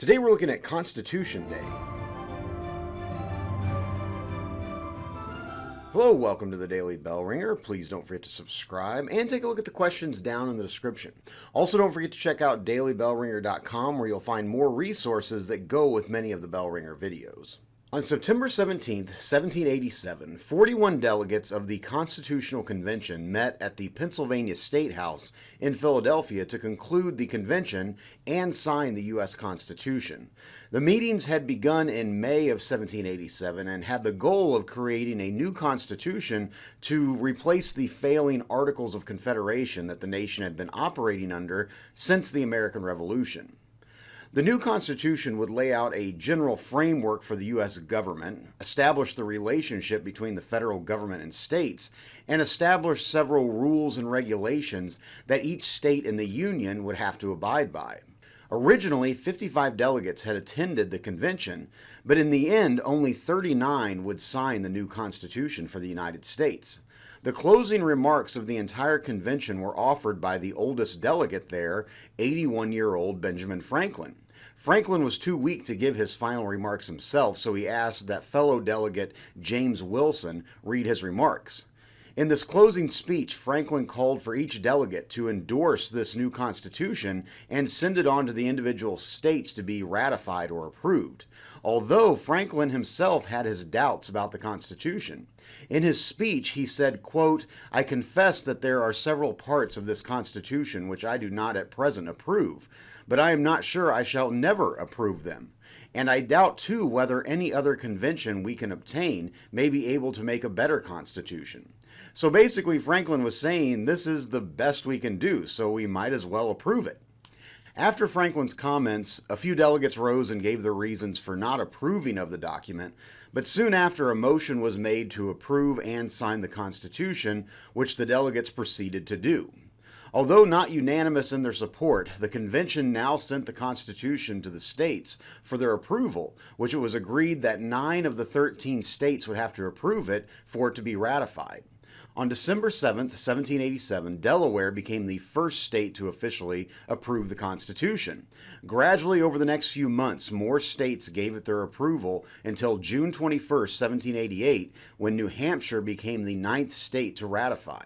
Today we're looking at Constitution Day. Hello, welcome to the Daily Bellringer. Please don't forget to subscribe and take a look at the questions down in the description. Also, don't forget to check out dailybellringer.com where you'll find more resources that go with many of the Bellringer videos. On September 17, 1787, 41 delegates of the Constitutional Convention met at the Pennsylvania State House in Philadelphia to conclude the convention and sign the U.S. Constitution. The meetings had begun in May of 1787 and had the goal of creating a new constitution to replace the failing Articles of Confederation that the nation had been operating under since the American Revolution. The new Constitution would lay out a general framework for the U.S. government, establish the relationship between the federal government and states, and establish several rules and regulations that each state in the Union would have to abide by. Originally, 55 delegates had attended the convention, but in the end, only 39 would sign the new Constitution for the United States. The closing remarks of the entire convention were offered by the oldest delegate there, 81-year-old Benjamin Franklin. Franklin was too weak to give his final remarks himself, so he asked that fellow delegate James Wilson read his remarks. In this closing speech, Franklin called for each delegate to endorse this new Constitution and send it on to the individual states to be ratified or approved, although Franklin himself had his doubts about the Constitution. In his speech, he said, quote, "I confess that there are several parts of this Constitution which I do not at present approve, but I am not sure I shall never approve them. And I doubt, too, whether any other convention we can obtain may be able to make a better Constitution." So basically, Franklin was saying this is the best we can do, so we might as well approve it. After Franklin's comments, a few delegates rose and gave their reasons for not approving of the document, but soon after a motion was made to approve and sign the Constitution, which the delegates proceeded to do. Although not unanimous in their support, the convention now sent the Constitution to the states for their approval, which it was agreed that 9 of the 13 states would have to approve it for it to be ratified. On December 7, 1787, Delaware became the first state to officially approve the Constitution. Gradually, over the next few months, more states gave it their approval until June 21, 1788, when New Hampshire became the 9th state to ratify.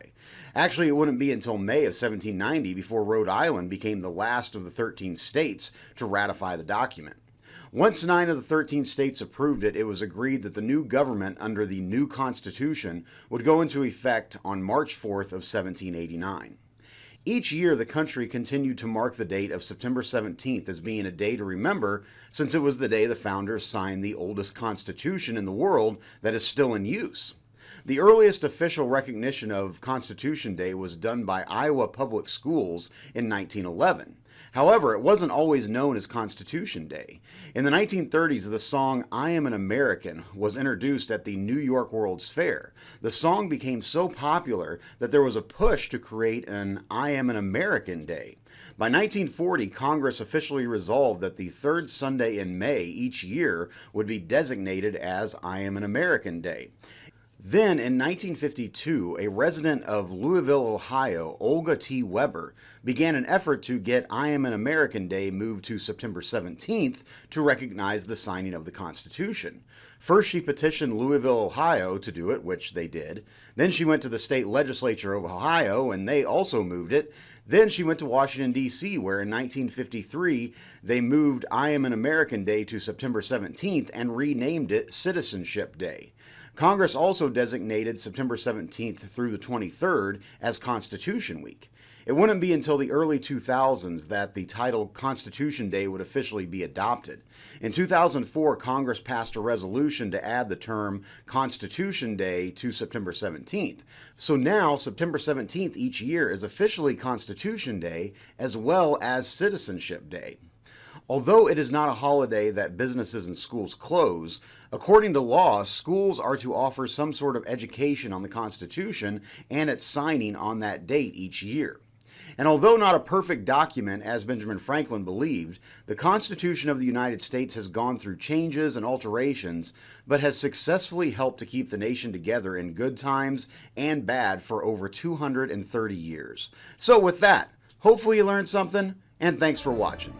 Actually, it wouldn't be until May of 1790 before Rhode Island became the last of the 13 states to ratify the document. Once 9 of the 13 states approved it, it was agreed that the new government under the new Constitution would go into effect on March 4th of 1789. Each year, the country continued to mark the date of September 17th as being a day to remember, since it was the day the founders signed the oldest Constitution in the world that is still in use. The earliest official recognition of Constitution Day was done by Iowa Public Schools in 1911. However, it wasn't always known as Constitution Day. In the 1930s, the song "I Am an American" was introduced at the New York World's Fair. The song became so popular that there was a push to create an "I Am an American Day." By 1940, Congress officially resolved that the third Sunday in May each year would be designated as "I Am an American Day." Then, in 1952, a resident of Louisville, Ohio, Olga T. Weber, began an effort to get I Am an American Day moved to September 17th to recognize the signing of the Constitution. First, she petitioned Louisville, Ohio to do it, which they did. Then she went to the state legislature of Ohio, and they also moved it. Then she went to Washington, D.C., where in 1953, they moved I Am an American Day to September 17th and renamed it Citizenship Day. Congress also designated September 17th through the 23rd as Constitution Week. It wouldn't be until the early 2000s that the title Constitution Day would officially be adopted. In 2004, Congress passed a resolution to add the term Constitution Day to September 17th. So now, September 17th each year is officially Constitution Day as well as Citizenship Day. Although it is not a holiday that businesses and schools close, according to law, schools are to offer some sort of education on the Constitution and its signing on that date each year. And although not a perfect document, as Benjamin Franklin believed, the Constitution of the United States has gone through changes and alterations, but has successfully helped to keep the nation together in good times and bad for over 230 years. So with that, hopefully you learned something, and thanks for watching.